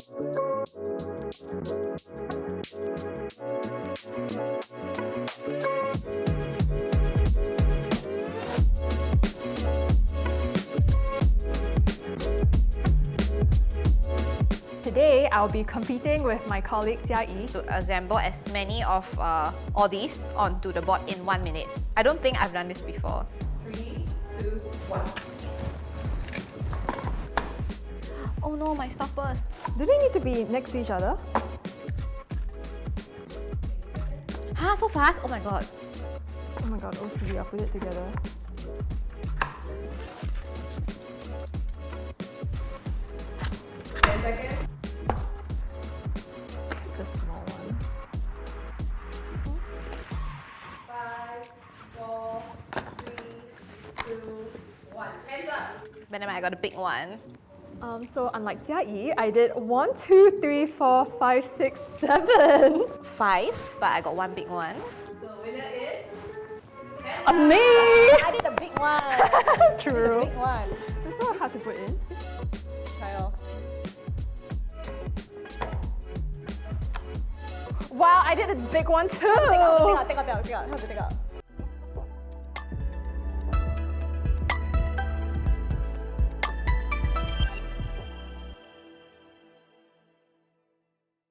Today, I'll be competing with my colleague Jia Yi To assemble as many of all these onto the board in 1 minute. I don't think I've done this before. 3, 2, 1. Oh no, my stoppers. Do they need to be next to each other? Huh, so fast? Oh my god. Oh my god, OCD, I'll put it together. Seconds. The small one. 5, 4, 3, 2, 1. Hands up. But then I got a big one. So unlike Jia Yi, I did 1, 2, 3, 4, 5, 6, 7. 5, but I got one big one. The winner is... Me! I did a big one. True. Big one. It's so hard to put in. Try all. Wow, I did a big one too! Take out. How to take out?